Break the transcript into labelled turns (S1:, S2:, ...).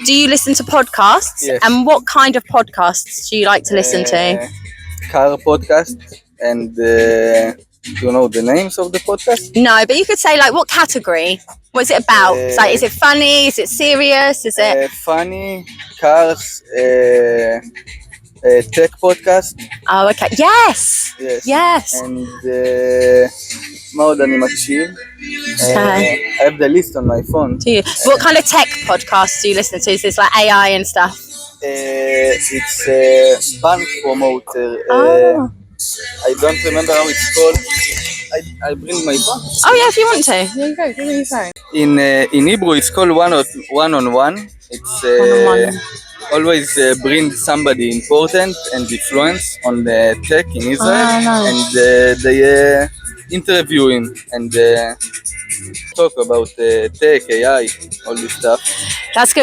S1: Do you listen to podcasts?
S2: Yes.
S1: And what kind of podcasts do you like to listen to?
S2: Car podcast, and you know the names of the podcast?
S1: No, but you could say like what category? What's it about? Like, is it funny? Is it serious? Is it?
S2: Funny, cars, tech podcast.
S1: Oh, okay. Yes. Yes.
S2: And מה עוד אני מקשיב? I have the list on my phone.
S1: Do you? What kind of tech podcasts do you listen to? Is this like AI and stuff?
S2: It's bank promoter.
S1: Oh.
S2: I don't remember how it's called. I bring my phone.
S1: Oh yeah, if you want to. There you go. Give me your phone.
S2: In Hebrew, it's called one-on-one. It's
S1: One-on-one.
S2: always bring somebody important and influence on the tech in Israel,
S1: nice.
S2: and they interview him and talk about tech, AI, all this stuff.
S1: That's good.